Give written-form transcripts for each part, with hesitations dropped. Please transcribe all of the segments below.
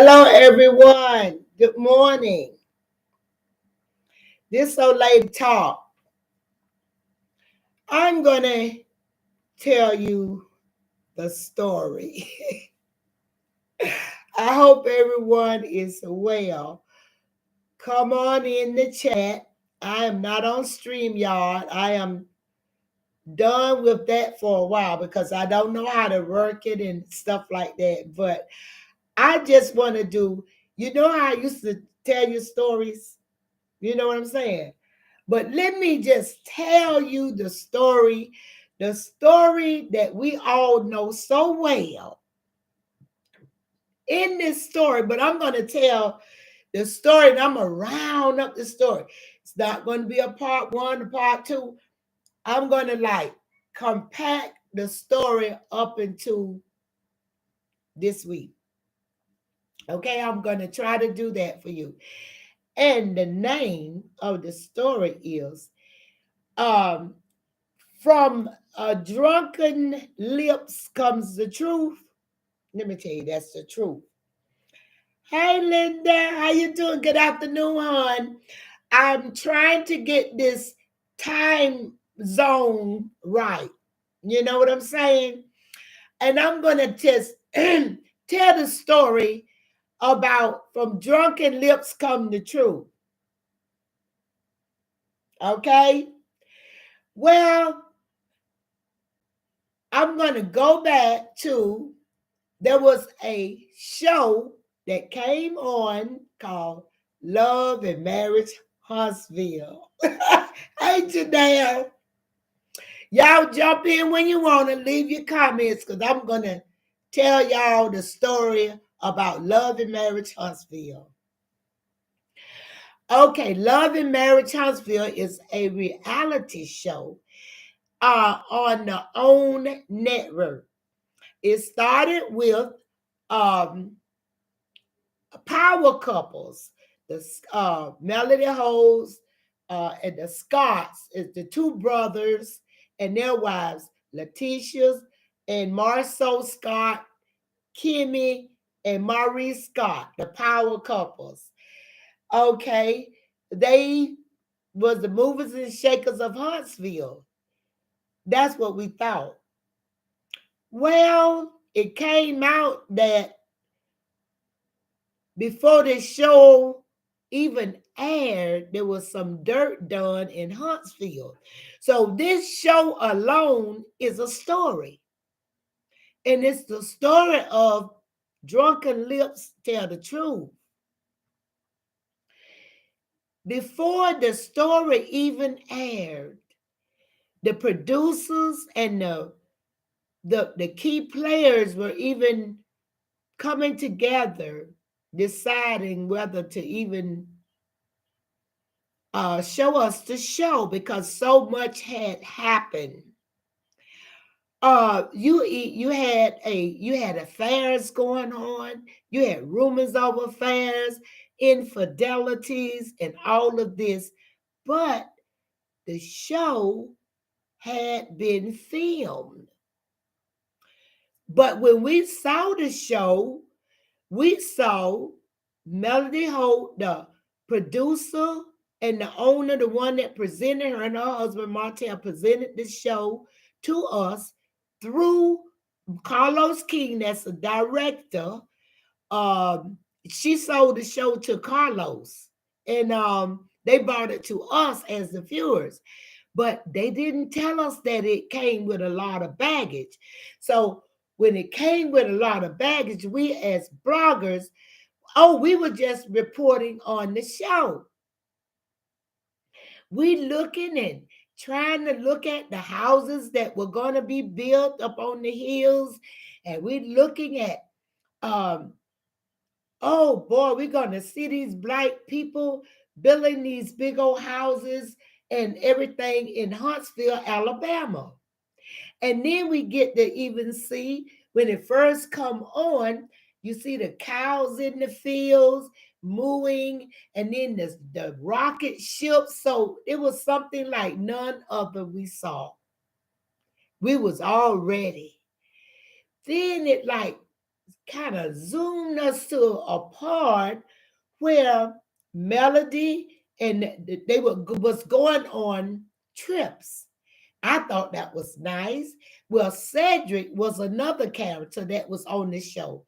Hello, everyone. Good morning. This old lady talk. I'm going to tell you the story. I hope everyone is well. Come on in the chat. I am not on StreamYard. I am done with that for a while because I don't know how to work it and stuff like that. But I just want to do, how I used to tell you stories? You know what I'm saying? But let me just tell you the story that we all know so well in this story. But I'm going to tell the story and I'm going to round up the story. It's not going to be a part one, a part two. I'm going to compact the story up into this week. Okay, I'm going to try to do that for you. And the name of the story is um, From Drunken Lips Comes the Truth. Let me tell you, that's the truth. Hey, Linda, how you doing? Good afternoon, hon. I'm trying to get this time zone right. You know what I'm saying? And I'm going to just tell the story about From Drunken Lips Come the Truth. Okay? Well, I'm going to go back to, there was a show that came on called Love and Marriage Huntsville. Hey, Janelle. Y'all jump in when you want to, leave your comments because I'm going to tell y'all the story about Love and Marriage Huntsville. Okay, Love and Marriage Huntsville is a reality show on the OWN network. It started with um, power couples, the Melody Holts and the Scotts is the two brothers and their wives, Letitia and Marceau Scott, Kimmy and Maurice Scott, the power couples. Okay, they was the movers and shakers of Huntsville. That's what we thought. Well, it came out that before the show even aired, there was some dirt done in Huntsville. So this show alone is a story. And it's the story of Drunken Lips Tell the Truth. Before the story even aired, the producers and the key players were even coming together, deciding whether to even show us the show because so much had happened. You had affairs going on. You had rumors of affairs, infidelities, and all of this. But the show had been filmed. But when we saw the show, we saw Melody Holt, the producer and the owner, the one that presented her and her husband Martell presented the show to us through Carlos King, that's the director. She sold the show to Carlos, and they brought it to us as the viewers. But they didn't tell us that it came with a lot of baggage. So when it came with a lot of baggage, we as bloggers, we were just reporting on the show. We looking and trying to look at the houses that were going to be built up on the hills, and we looking at oh boy, we're going to see these black people building these big old houses and everything in Huntsville, Alabama. And then we get to even see when it first come on, you see the cows in the fields mooing, and then the rocket ship. So it was something like none other we saw. We was all ready. Then it kind of zoomed us to a part where Melody and they was going on trips. I thought that was nice. Well, Cedric was another character that was on the show.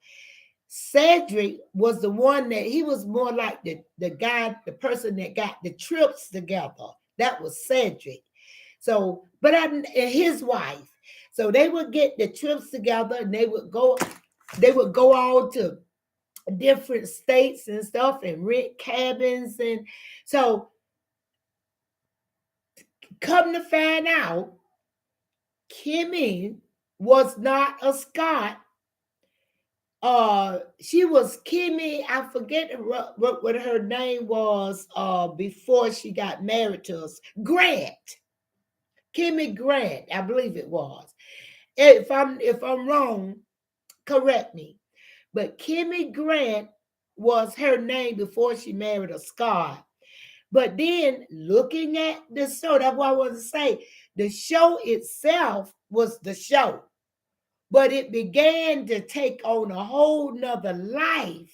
Cedric was the one that he was more like the guy, the person that got the trips together. That was Cedric. So, but and his wife. So they would get the trips together and they would go on to different states and stuff and rent cabins. And so come to find out, Kimmy was not a Scott. She was Kimmy. I forget what her name was before she got married to us. Grant. Kimmy Grant, I believe it was. If I'm wrong, correct me. But Kimmy Grant was her name before she married a Scott. But then looking at the show, that's what I want to say. The show itself was the show, but it began to take on a whole nother life,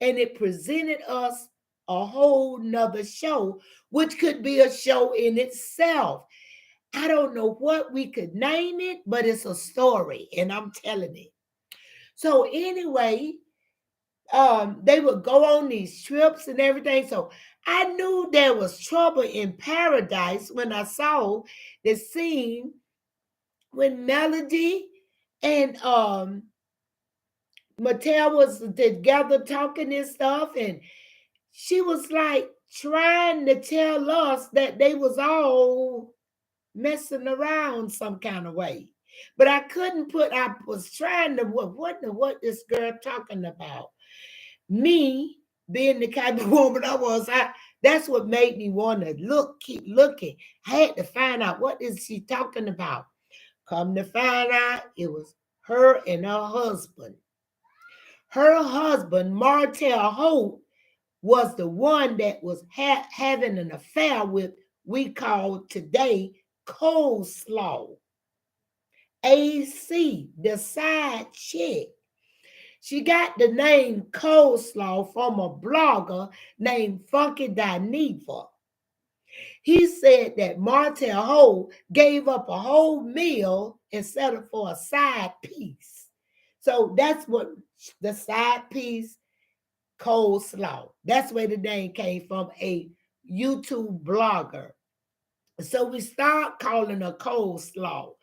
and it presented us a whole nother show, which could be a show in itself. I don't know what we could name it, but it's a story, and I'm telling it. So anyway, they would go on these trips and everything. So I knew there was trouble in paradise when I saw the scene when Melody and Martell was together talking and stuff, and she was like trying to tell us that they was all messing around some kind of way. But I couldn't put, I was trying to, what this girl talking about? Me being the kind of woman I was, that's what made me want to keep looking. I had to find out what is she talking about. Come to find out, it was her and her husband. Her husband, Martell Holt, was the one that was having an affair with, we call today, coleslaw. AC, the side chick. She got the name coleslaw from a blogger named Funky Dineva. He said that Martell Holt gave up a whole meal instead of for a side piece. So that's what the side piece coleslaw. That's where the name came from, a YouTube blogger. So we start calling her coleslaw.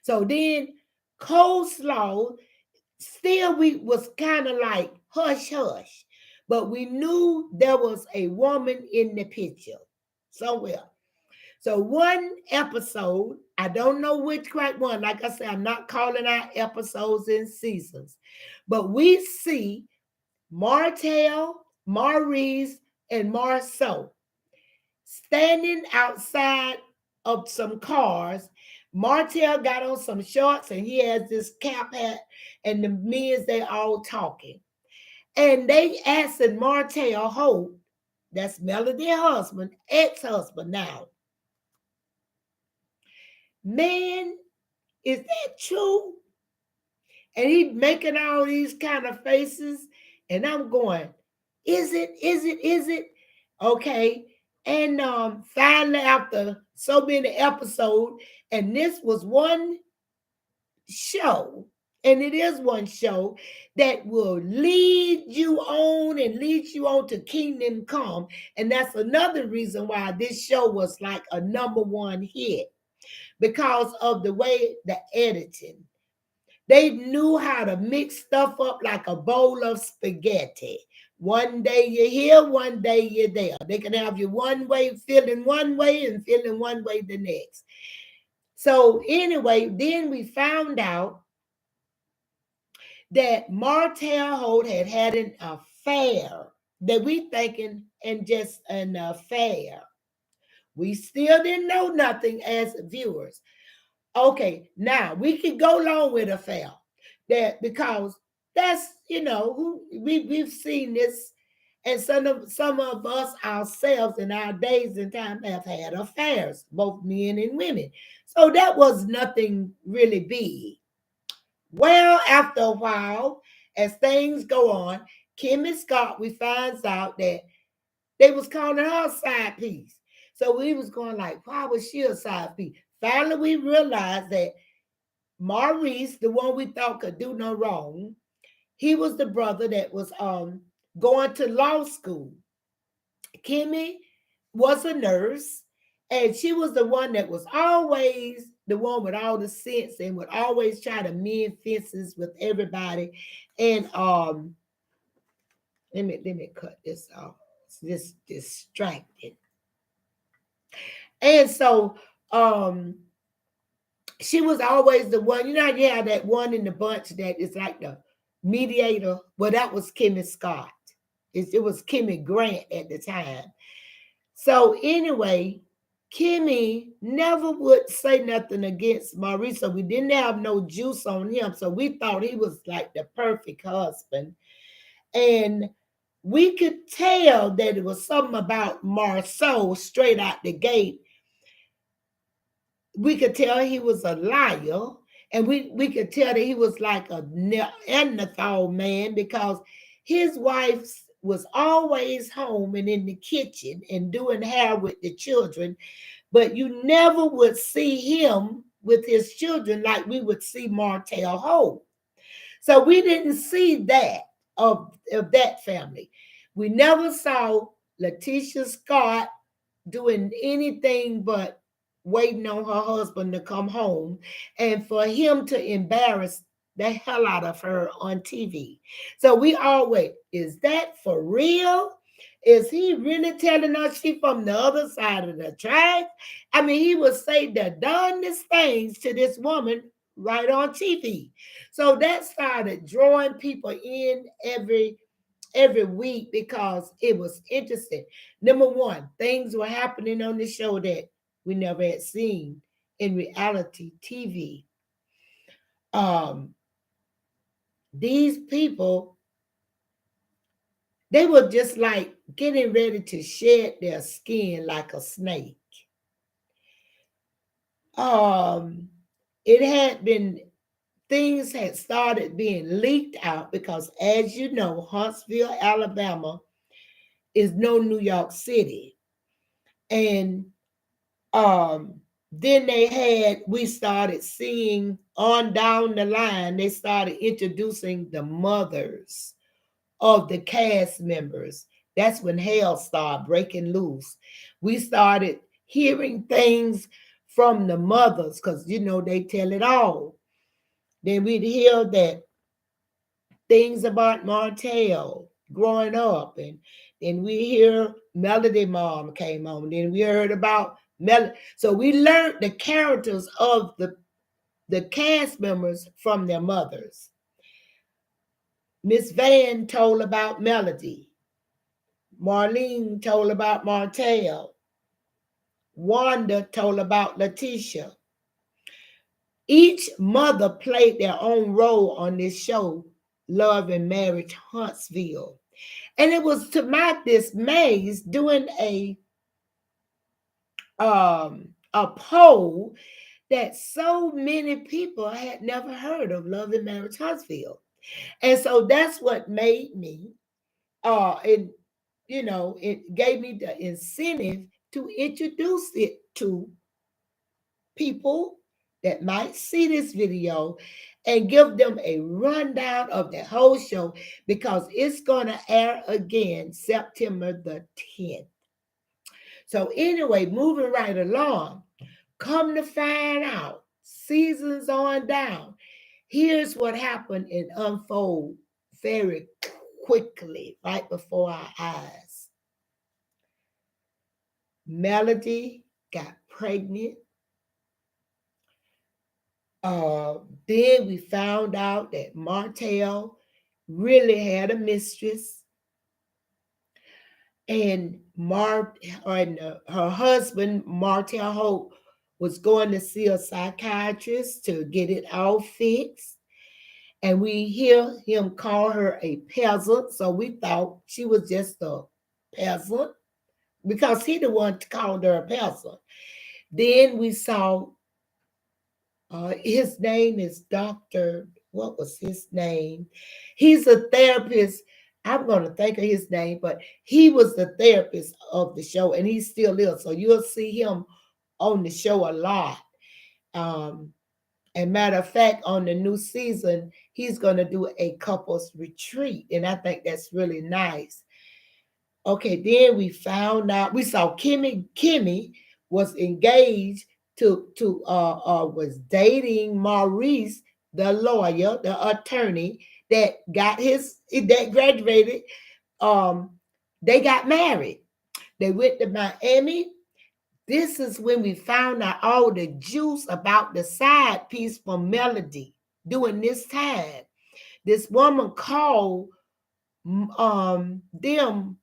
So then coleslaw, still we was kind of like hush hush, but we knew there was a woman in the picture somewhere. So one episode, I don't know which quite one. Like I said, I'm not calling out episodes and seasons, but we see Martell, Maurice, and Marceau standing outside of some cars. Martell got on some shorts and he has this cap hat, and the men, they all talking. And they asking Martell Holt, that's Melody's husband, ex-husband now, man, is that true? And he making all these kind of faces, and I'm going, is it? Okay. And finally, after so many episodes, and this was one show, and it is one show that will lead you on and lead you on to Kingdom Come. And that's another reason why this show was like a #1 hit, because of the way the editing. They knew how to mix stuff up like a bowl of spaghetti. One day you're here, one day you're there. They can have you one way, feeling one way, and feeling one way the next. So anyway, then we found out that Martell Holt had an affair, that we thinking and just an affair. We still didn't know nothing as viewers. Okay, now we can go along with affair, that because that's, who we've seen this, and some of us ourselves in our days and time have had affairs, both men and women. So that was nothing really big. Well, after a while, as things go on, Kimmy Scott, we finds out that they was calling her a side piece. So we was going like, why was she a side piece? Finally, we realized that Maurice, the one we thought could do no wrong, he was the brother that was going to law school. Kimmy was a nurse, and she was the one that was always the one with all the sense and would always try to mend fences with everybody. And let me cut this off. It's just distracted. And so she was always the one, you have that one in the bunch that is like the mediator. Well, that was Kimmy Scott. It was Kimmy Grant at the time. So anyway, Kimmy never would say nothing against Maurice. So we didn't have no juice on him. So we thought he was like the perfect husband. And we could tell that it was something about Marceau straight out the gate. We could tell he was a liar. And we could tell that he was like a Neanderthal man because his wife was always home and in the kitchen and doing hair with the children, but you never would see him with his children like we would see Martell Holt. So we didn't see that of that family. We never saw Letitia Scott doing anything but waiting on her husband to come home and for him to embarrass the hell out of her on TV. So we always, is that for real? Is he really telling us she from the other side of the track? I mean, he would say the darndest things to this woman right on TV. So that started drawing people in every week because it was interesting. Number one, things were happening on the show that we never had seen in reality TV. Um, these people, they were just like getting ready to shed their skin like a snake. Um, it had been things had started being leaked out because, as you know, Huntsville, Alabama, is no New York City, and then we started seeing on down the line, they started introducing the mothers of the cast members. That's when hell started breaking loose. We started hearing things from the mothers because, they tell it all. Then we'd hear that things about Martell growing up, and then we hear Melody Mom came on. Then we heard about Melody. So we learned the characters of the cast members from their mothers. Miss Van told about Melody. Marlene told about Martell. Wanda told about Letitia. Each mother played their own role on this show, Love and Marriage Huntsville. And it was to my dismay doing a poll that so many people had never heard of Love and Marriage Huntsville. And so that's what made me it gave me the incentive to introduce it to people that might see this video and give them a rundown of the whole show because it's going to air again September the 10th. So anyway, moving right along, come to find out, seasons on down, here's what happened and unfold very quickly right before our eyes. Melody got pregnant. Then we found out that Martell really had a mistress, and her husband Martell Holt was going to see a psychiatrist to get it all fixed. And we hear him call her a peasant, so we thought she was just a peasant because he the one called her a peasant. Then we saw his name is Dr. what was his name? He's a therapist. I'm going to think of his name, but he was the therapist of the show, and he still is. So you'll see him on the show a lot. Um, and matter of fact, on the new season, he's going to do a couples retreat, and I think that's really nice. Okay, then we found out, we saw Kimmy was engaged was dating Maurice, the lawyer, the attorney that graduated. Um, they got married. They went to Miami. This is when we found out all the juice about the side piece from Melody during this time. This woman called them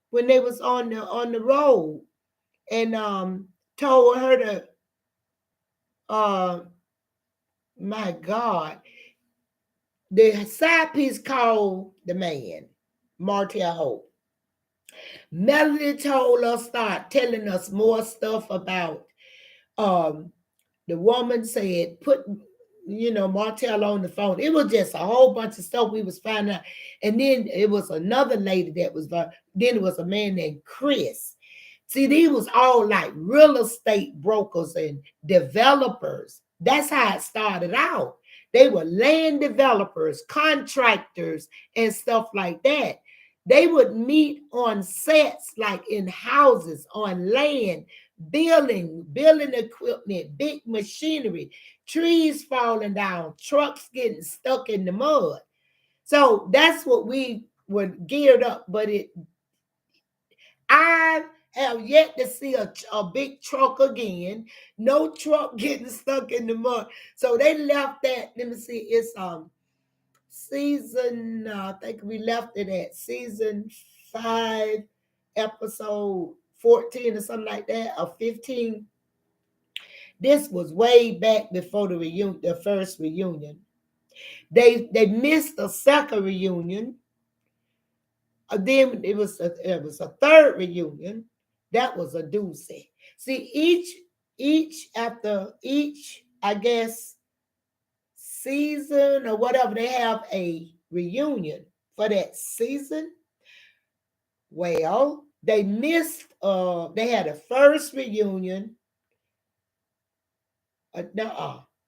when they was on the road, and told her to uh my God, the side piece called the man, Martell Holt. Melody told us, start telling us more stuff about um the woman said, put Martell on the phone. It was just a whole bunch of stuff we was finding out. And then it was another lady that was then it was a man named Chris. See, these was all like real estate brokers and developers. That's how it started out. They were land developers, contractors, and stuff like that. They would meet on sets, like in houses, on land, building equipment, big machinery, trees falling down, trucks getting stuck in the mud. So that's what we were geared up. But I have yet to see a big truck again. No truck getting stuck in the mud. So they left that. Let me see. It's season. I think we left it at season 5, episode 14 or something like that, or 15. This was way back before the first reunion. They missed the second reunion. Then it was a third reunion. That was a doozy. See, after each, I guess, season or whatever, they have a reunion for that season. Well, they missed. They had a first reunion.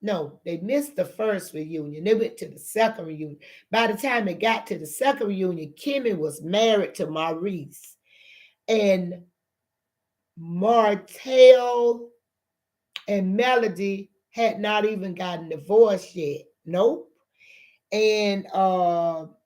No, they missed the first reunion. They went to the second reunion. By the time it got to the second reunion, Kimmy was married to Maurice, and Martell and Melody had not even gotten divorced yet. Nope. And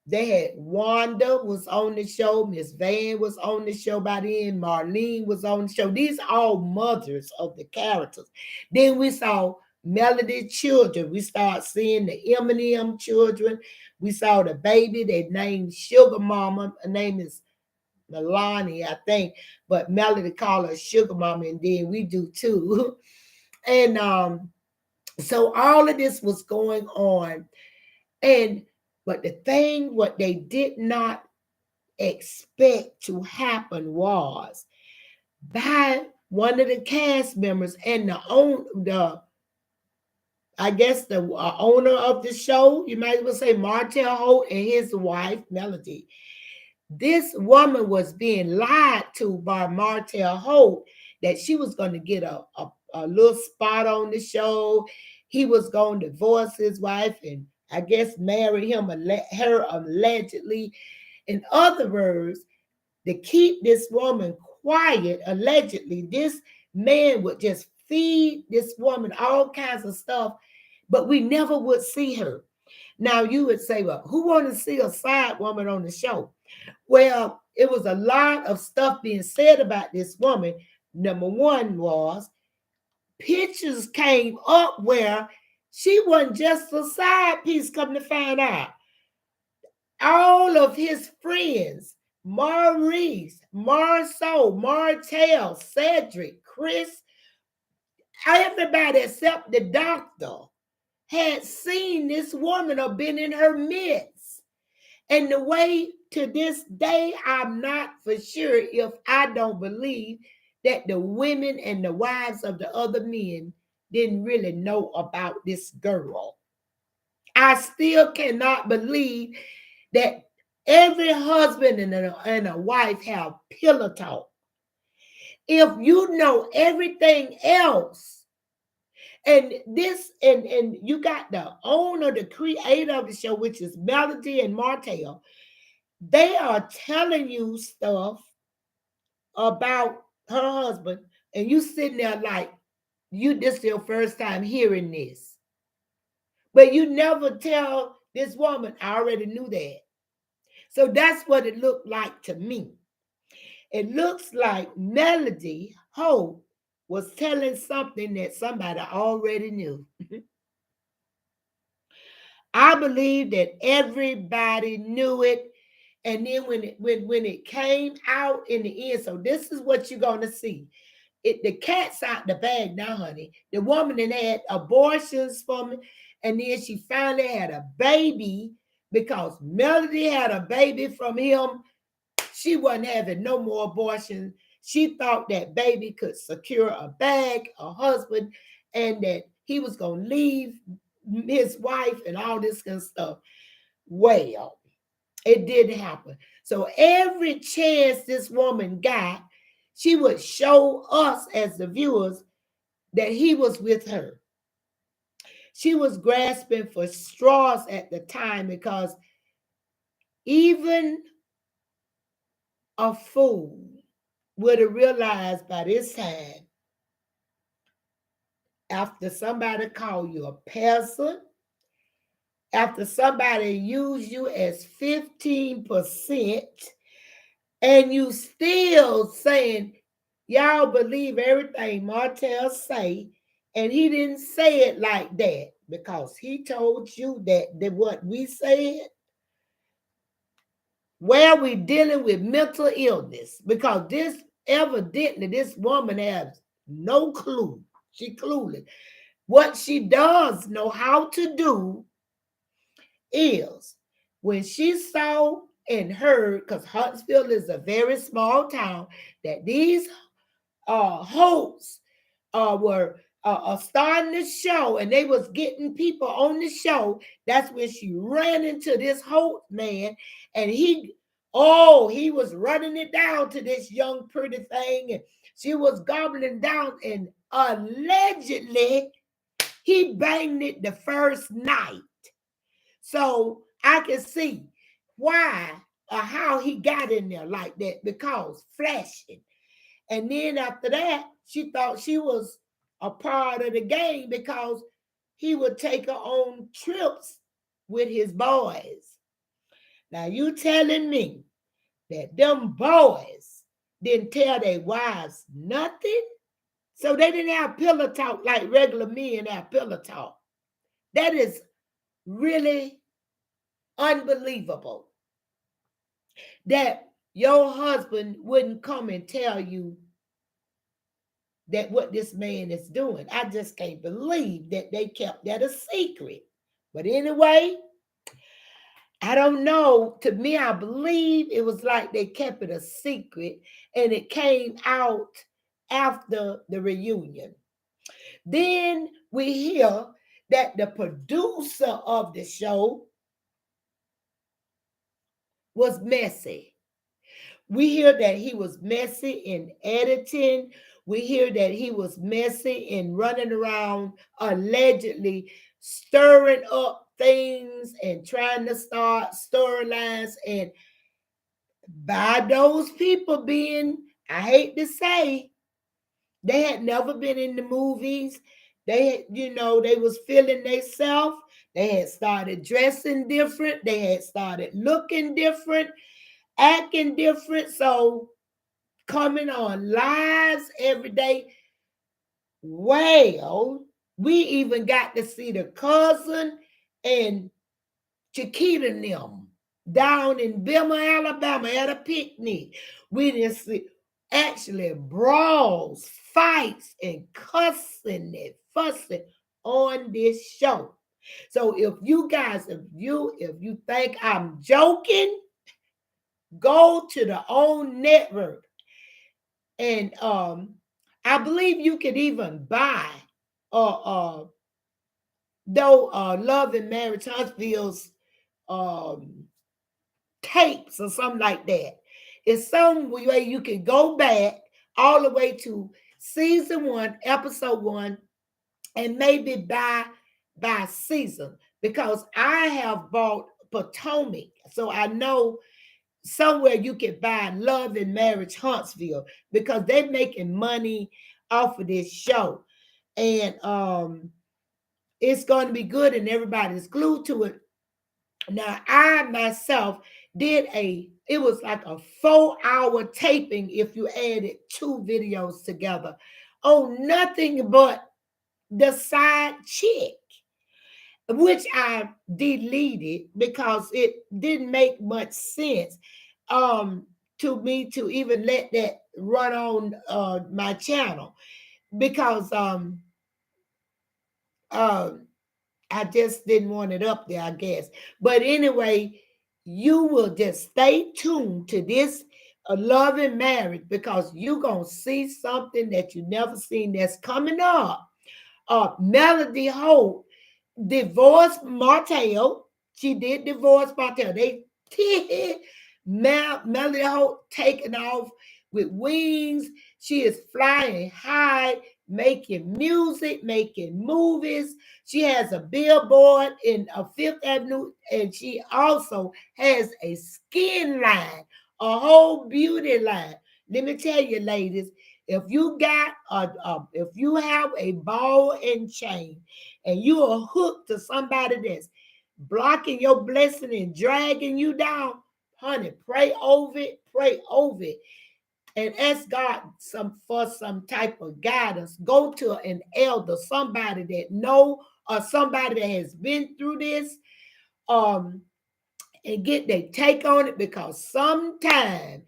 they had Wanda was on the show, Miss Van was on the show by then, Marlene was on the show. These are all mothers of the characters. Then we saw Melody children. We start seeing the Eminem children. We saw the baby. They named Sugar Mama. Her name is Milani, I think, but Melody called her Sugar Mama, and then we do too. And so all of this was going on. And but the thing what they did not expect to happen was, by one of the cast members and the I guess the owner of the show, you might as well say Martell Holt and his wife Melody. This woman was being lied to by Martell Holt that she was going to get a little spot on the show. He was going to divorce his wife and I guess marry her allegedly. In other words, to keep this woman quiet, allegedly, this man would just feed this woman all kinds of stuff, but we never would see her. Now you would say, well, who want to see a side woman on the show? Well, it was a lot of stuff being said about this woman. Number one was pictures came up where she wasn't just a side piece, come to find out. All of his friends, Maurice, Marceau, Martell, Cedric, Chris, everybody except the doctor had seen this woman or been in her midst. And the way to this day, I'm not for sure if I don't believe that the women and the wives of the other men didn't really know about this girl. I still cannot believe that every husband and a wife have pillow talk. If you know everything else, and this, and you got the owner, the creator of the show, which is Melody and Martell, they are telling you stuff about her husband, and you sitting there like this is your first time hearing this. But you never tell this woman, I already knew that. So that's what it looked like to me. It looks like Melody Holt was telling something that somebody already knew. I believe that everybody knew it. And then when it came out in the end, so this is what you're gonna see. The cat's out the bag now, honey. The woman that had abortions from it, and then she finally had a baby because Melody had a baby from him. She wasn't having no more abortions. She thought that baby could secure a bag, a husband, and that he was gonna leave his wife and all this kind of stuff. Well, it didn't happen. So every chance this woman got, she would show us as the viewers that he was with her. She was grasping for straws at the time because even a fool would have realized by this time, after somebody called you a peasant, after somebody used you as 15%, and you still saying, y'all believe everything Martell say, and he didn't say it like that because he told you that what we said, where we dealing with mental illness, because this evidently this woman has no clue. She clueless. What she does know how to do is when she saw and heard, because Huntsville is a very small town, that these Holts were starting the show and they was getting people on the show. That's when she ran into this Holt man, and he was running it down to this young pretty thing, and she was gobbling down, and allegedly he banged it the first night. So I can see why or how he got in there like that, because flashing. And then after that, she thought she was a part of the game because he would take her on trips with his boys. Now you telling me that them boys didn't tell their wives nothing? So they didn't have pillow talk like regular men have pillow talk. That is really unbelievable that your husband wouldn't come and tell you that what this man is doing. I just can't believe that they kept that a secret. But anyway, I don't know. To me, I believe it was like they kept it a secret and it came out after the reunion. Then we hear that the producer of the show was messy. We hear that he was messy in editing. We hear that he was messy in running around, allegedly stirring up things and trying to start storylines. And by those people being, I hate to say, they had never been in the movies. They, they was feeling themselves. They had started dressing different. They had started looking different, acting different. So coming on lives every day. Well, we even got to see the cousin and Chiquita and them down in Bama, Alabama at a picnic. We didn't see actually brawls, fights, and cussing and fussing on this show. So if you guys, if you think I'm joking, go to the OWN network. And I believe you could even buy though Love and Marriage Huntsville's um tapes or something like that. It's some way you can go back all the way to season 1, episode 1, and maybe by season, because I have bought Potomac, so I know somewhere you can buy Love and Marriage Huntsville, because they're making money off of this show. And it's going to be good and everybody's glued to it. Now, I myself did it was like a 4-hour taping if you added 2 videos together. Oh, nothing but the side chick, which I deleted because it didn't make much sense to me to even let that run on my channel, because uh, I just didn't want it up there, I guess. But anyway, you will just stay tuned to this Love and Marriage, because you're going to see something that you never seen that's coming up. Melody Holt divorced Martell. She did divorce Martell. They did. Melody Holt taking off with wings. She is flying high, making music, making movies. She has a billboard in Fifth Avenue, and she also has a skin line, a whole beauty line. Let me tell you, ladies, if you got if you have a ball and chain, and you are hooked to somebody that's blocking your blessing and dragging you down, honey, pray over it, and ask God for some type of guidance. Go to an elder, somebody that know, or somebody that has been through this, um, and get their take on it, because sometimes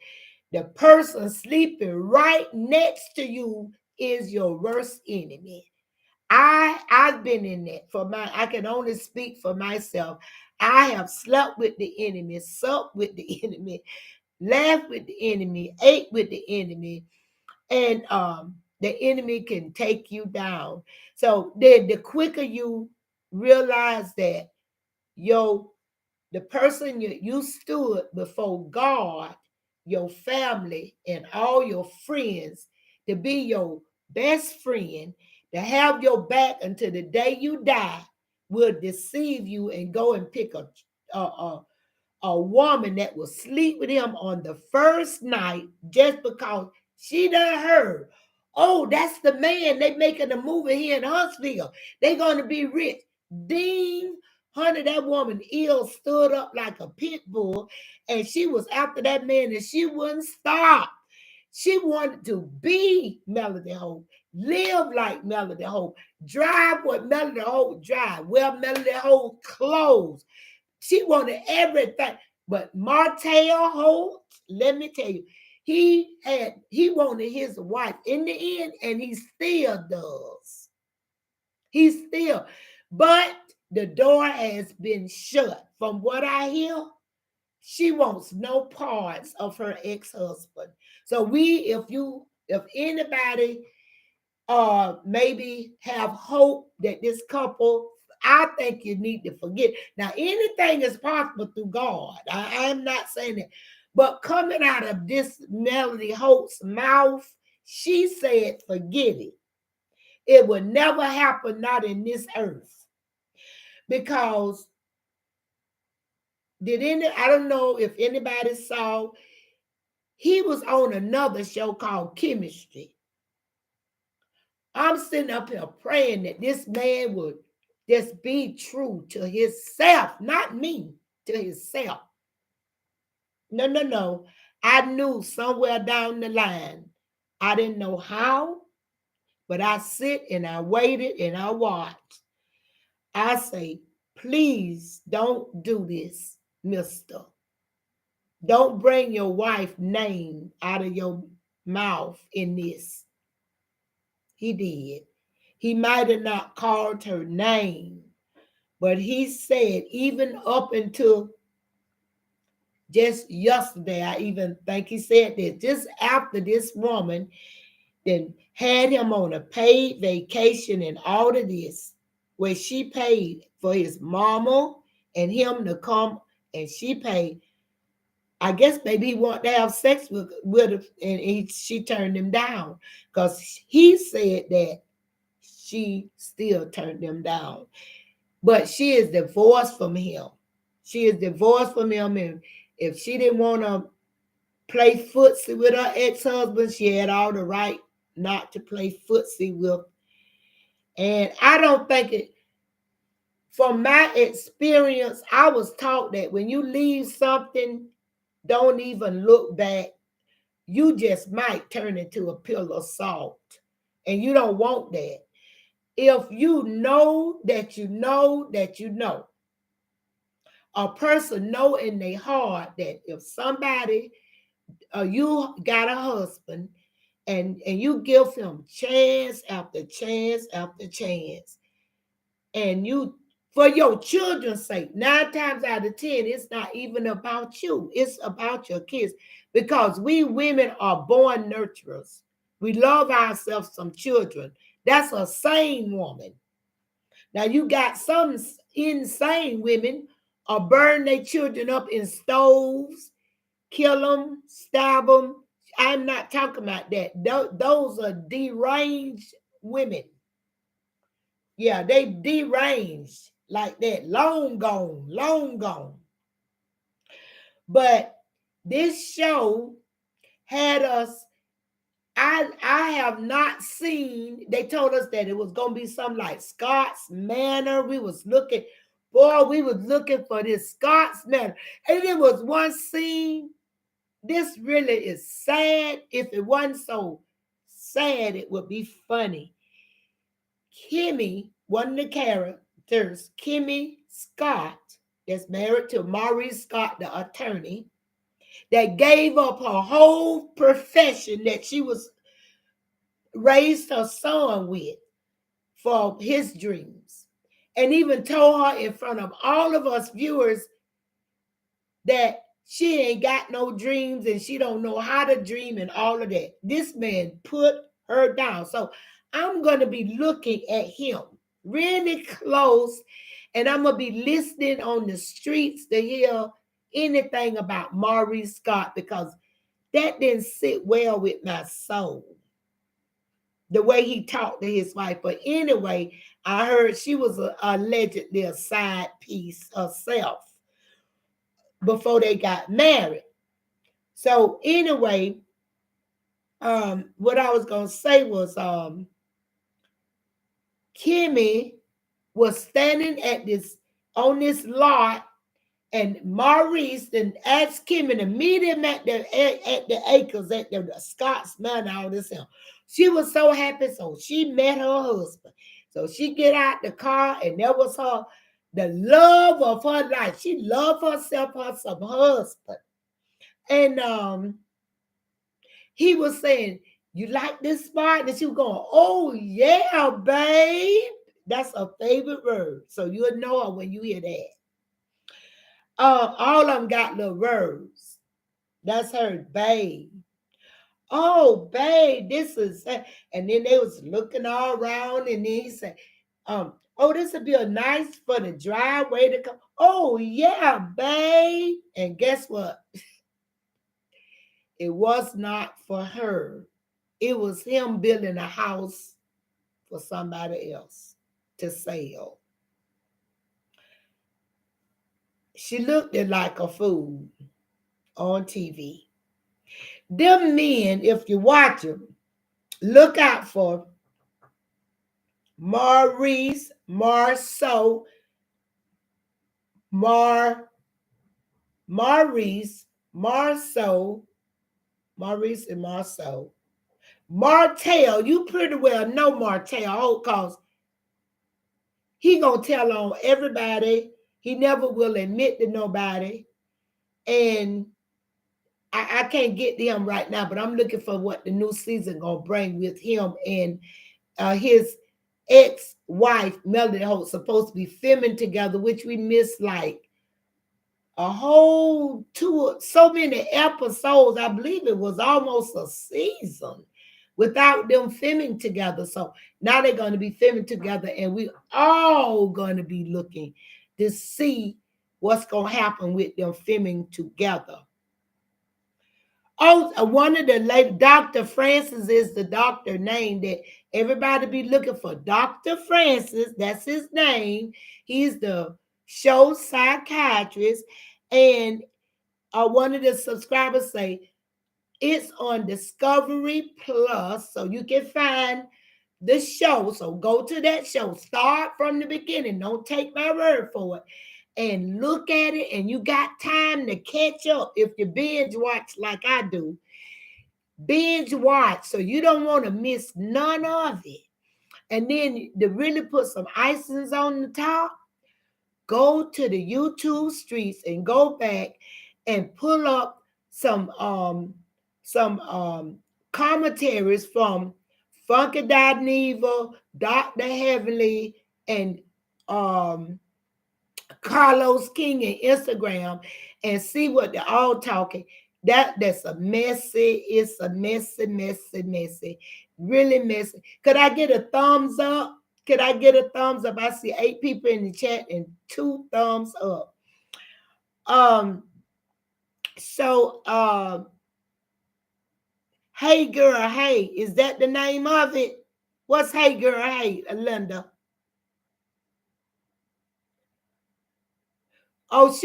the person sleeping right next to you is your worst enemy. I've been in that. I can only speak for myself. I have slept with the enemy, supped with the enemy, laughed with the enemy, ate with the enemy, and the enemy can take you down. So the quicker you realize that your the person you stood before God, your family, and all your friends, to be your best friend, to have your back until the day you die, will deceive you and go and pick a woman that will sleep with him on the first night just because she done heard. Oh, that's the man. They making a movie here in Huntsville. They gonna be rich. Ding, honey, that woman ill stood up like a pit bull, and she was after that man, and she wouldn't stop. She wanted to be Melody Holt, live like Melody Holt, drive what Melody Holt drive, wear Melody Holt clothes. She wanted everything. But Martell Holt, let me tell you, he wanted his wife in the end, and he still does. He still, but the door has been shut. From what I hear, she wants no parts of her ex-husband. So if anybody maybe have hope that this couple, I think you need to forget. Now, anything is possible through God. I'm not saying that. But coming out of this Melody Holt's mouth, she said, forget it. It will never happen, not in this earth. Because I don't know if anybody saw, he was on another show called Chemistry. I'm sitting up here praying that this man would just be true to himself, not me, to himself. No. I knew somewhere down the line. I didn't know how, but I sit and I waited and I watched. I say, please don't do this, mister. Don't bring your wife's name out of your mouth in this. He did. He might have not called her name, but he said, even up until just yesterday, I even think he said this, just after this woman then had him on a paid vacation and all of this, where she paid for his mama and him to come, and she paid. I guess maybe he wanted to have sex with her, and she turned him down because he said that she still turned him down. But she is divorced from him. She is divorced from him, and if she didn't want to play footsie with her ex-husband, she had all the right not to play footsie with. And I don't think it, from my experience, I was taught that when you leave something, don't even look back. You just might turn into a pillar of salt. And you don't want that. If you know that you know that you know, a person know in their heart that if somebody, you got a husband, and you give him chance after chance after chance, and you, for your children's sake, 9 times out of 10, it's not even about you, it's about your kids, because we women are born nurturers. We love ourselves some children. That's a sane woman. Now you got some insane women burn their children up in stoves, kill them, stab them. I'm not talking about that. Those are deranged women. Yeah, they deranged like that. Long gone, long gone. But this show had us, I have not seen, they told us that it was going to be something like Scott's Manor. We was looking for this Scott's Manor. And it was one scene. This really is sad. If it wasn't so sad, it would be funny. Kimmy, one of the characters, Kimmy Scott, that's married to Maurice Scott, the attorney, that gave up her whole profession that she was raised her son with for his dreams, and even told her in front of all of us viewers that she ain't got no dreams and she don't know how to dream and all of that. This man put her down. So I'm going to be looking at him really close, and I'm going to be listening on the streets to hear anything about Maurice Scott, because that didn't sit well with my soul, the way he talked to his wife. But anyway, I heard she was allegedly a side piece herself before they got married. So anyway, what I was going to say was Kimmy was standing on this lot, and Maurice then asked Kimmy to meet him at the acres, at the Scott's Manor, all this. She was so happy, so she met her husband. So she get out the car, and there was the love of her life. She loved herself, her husband. And he was saying, "You like this spot?" And she was going, "Oh yeah, babe." That's her favorite word. So you'll know her when you hear that. All of them got little words. That's her, babe. Oh, babe, this is, and then they was looking all around, and then he said, "Oh, this would be a nice for the driveway to come." "Oh, yeah, babe." And guess what? It was not for her. It was him building a house for somebody else to sell. She looked like a fool on TV. Them men, if you watch them, look out for Maurice, Marceau, Maurice, Marceau, Maurice and Marceau. Martell, you pretty well know Martell, because he gonna tell on everybody. He never will admit to nobody. And I can't get to him right now, but I'm looking for what the new season gonna bring with him and his ex-wife, Melody Holt, supposed to be filming together, which we missed like a whole so many episodes. I believe it was almost a season. without them filming together. So now they're going to be filming together, and we all going to be looking to see what's going to happen with them filming together. Oh, one of the late Dr. Francis is the doctor name that everybody be looking for. Dr. Francis, that's his name. He's the show psychiatrist. And one of the subscribers say it's on Discovery Plus, so you can find the show. So go to that show. Start from the beginning. Don't take my word for it. And look at it, and you got time to catch up. If you binge watch like I do, binge watch, so you don't want to miss none of it. And then to really put some icings on the top, go to the YouTube streets and go back and pull up some commentaries from Funky Evil, Dr. Heavenly, and Carlos King and Instagram, and see what they're all talking. That's a messy, it's a messy, really messy. Could I get a thumbs up? Could I get a thumbs up? I see 8 people in the chat and 2 thumbs up. So Hey Girl Hey, is that the name of it? What's Hey Girl Hey, Linda? Oh,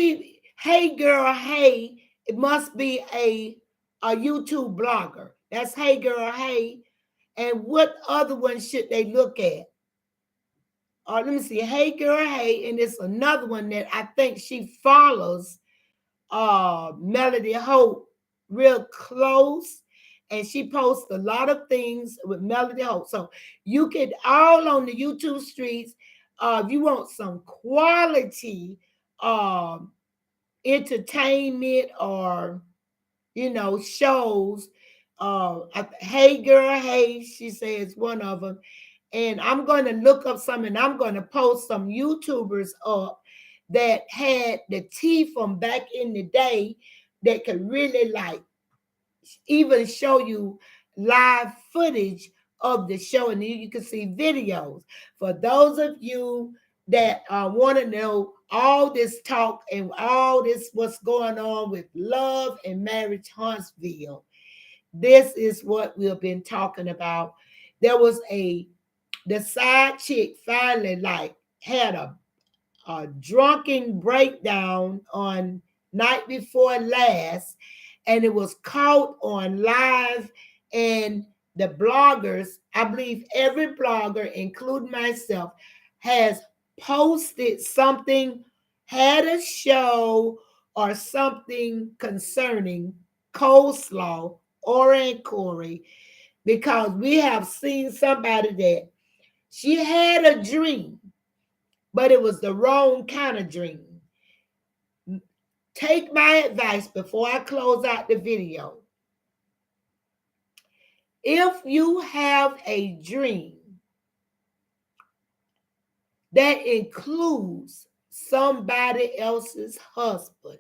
Hey Girl Hey, it must be a YouTube blogger. That's Hey Girl Hey. And what other one should they look at? Let me see. Hey Girl Hey, and it's another one that I think she follows Melody Holt real close, and she posts a lot of things with Melody Holt. So you can all on the YouTube streets. If you want some quality entertainment or shows, Hey Girl Hey, she says one of them. And I'm going to look up some, and I'm going to post some YouTubers up that had the tea from back in the day that could really even show you live footage of the show, and you can see videos. For those of you that want to know all this talk and all this what's going on with Love and Marriage Huntsville, this is what we've been talking about. There was the side chick finally had a drunken breakdown on night before last, and it was caught on live. And the bloggers, I believe every blogger, including myself, has posted something, had a show or something concerning coleslaw or and Corey, because we have seen somebody that she had a dream, but it was the wrong kind of dream. Take my advice before I close out the video. If you have a dream that includes somebody else's husband,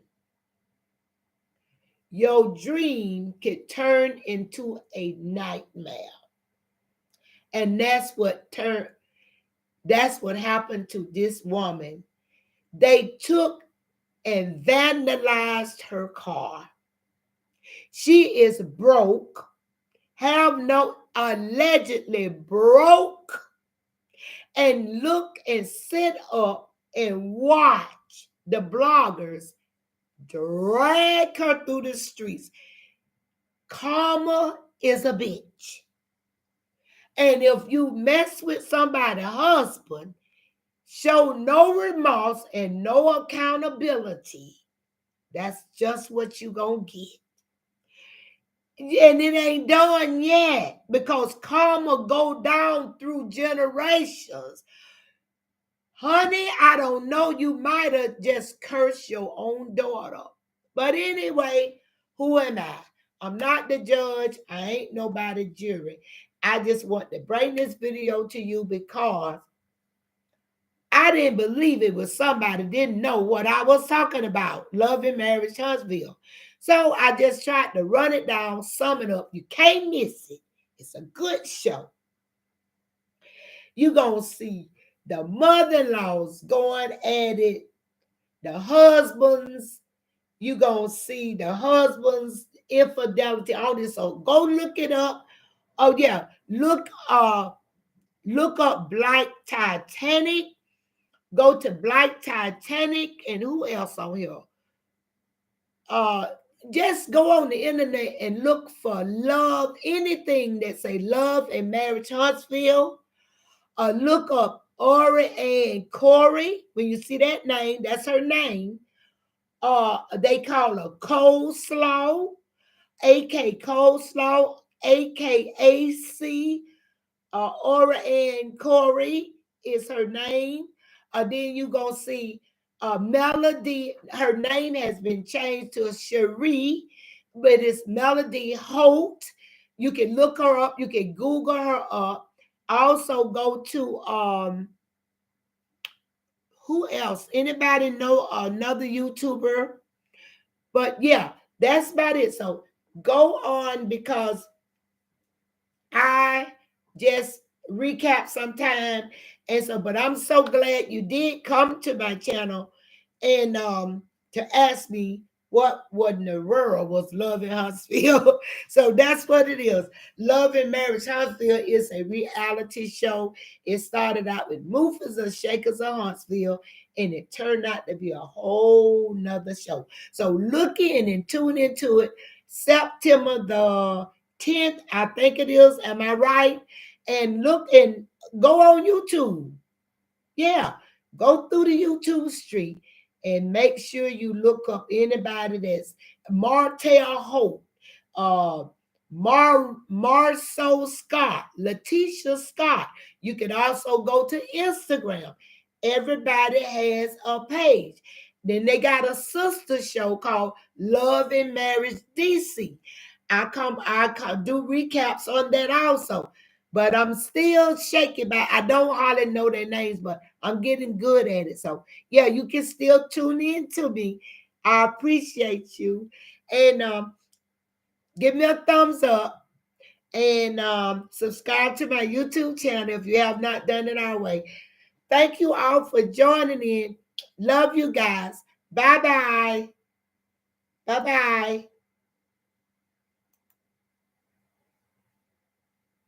your dream could turn into a nightmare. And that's what happened to this woman. They took and vandalized her car. She is broke, allegedly broke, and look and sit up and watch the bloggers drag her through the streets. Karma is a bitch. And if you mess with somebody's husband, show no remorse and no accountability, that's just what you gonna get. And it ain't done yet, because karma go down through generations. Honey, I don't know, you might have just cursed your own daughter. But anyway, who am I? I'm not the judge. I ain't nobody's jury. I just want to bring this video to you because I didn't believe it was somebody didn't know what I was talking about. Love and Marriage Huntsville. So I just tried to run it down, sum it up. You can't miss it. It's a good show. You're going to see the mother-in-laws going at it, the husbands. You're going to see the husbands' infidelity, all this. So go look it up. Oh, yeah. Look up Black Titanic. Go to Black Titanic, and who else on here? Just go on the internet and look for love, anything that say Love and Marriage Huntsville. Look up Ori and Corey. When you see that name, that's her name. They call her Coleslaw, AK Coleslaw, AKAC. Ori and Corey is her name. Then you gonna see Melody. Her name has been changed to Cherie, but it's Melody Holt. You can look her up. You can Google her up. Also go to who else? Anybody know another YouTuber? But yeah, that's about it. So go on, because I just recap sometime. And so, but I'm so glad you did come to my channel and to ask me what in the world was Love in Huntsville. So that's what it is. Love and Marriage Huntsville is a reality show. It started out with movers and shakers of Huntsville, and it turned out to be a whole nother show. So look in and tune into it. September the 10th, I think it is. Am I right? And look and go on YouTube. Yeah, go through the YouTube street and make sure you look up anybody that's Martell Holt, uh, Marceau Scott, Letitia Scott. You can also go to Instagram. Everybody has a page. Then they got a sister show called Love and Marriage DC. I do recaps on that also. But I'm still shaking back. I don't hardly know their names, but I'm getting good at it. So yeah, you can still tune in to me. I appreciate you. And give me a thumbs up and subscribe to my YouTube channel if you have not done it already. Thank you all for joining in. Love you guys. Bye-bye. Bye-bye.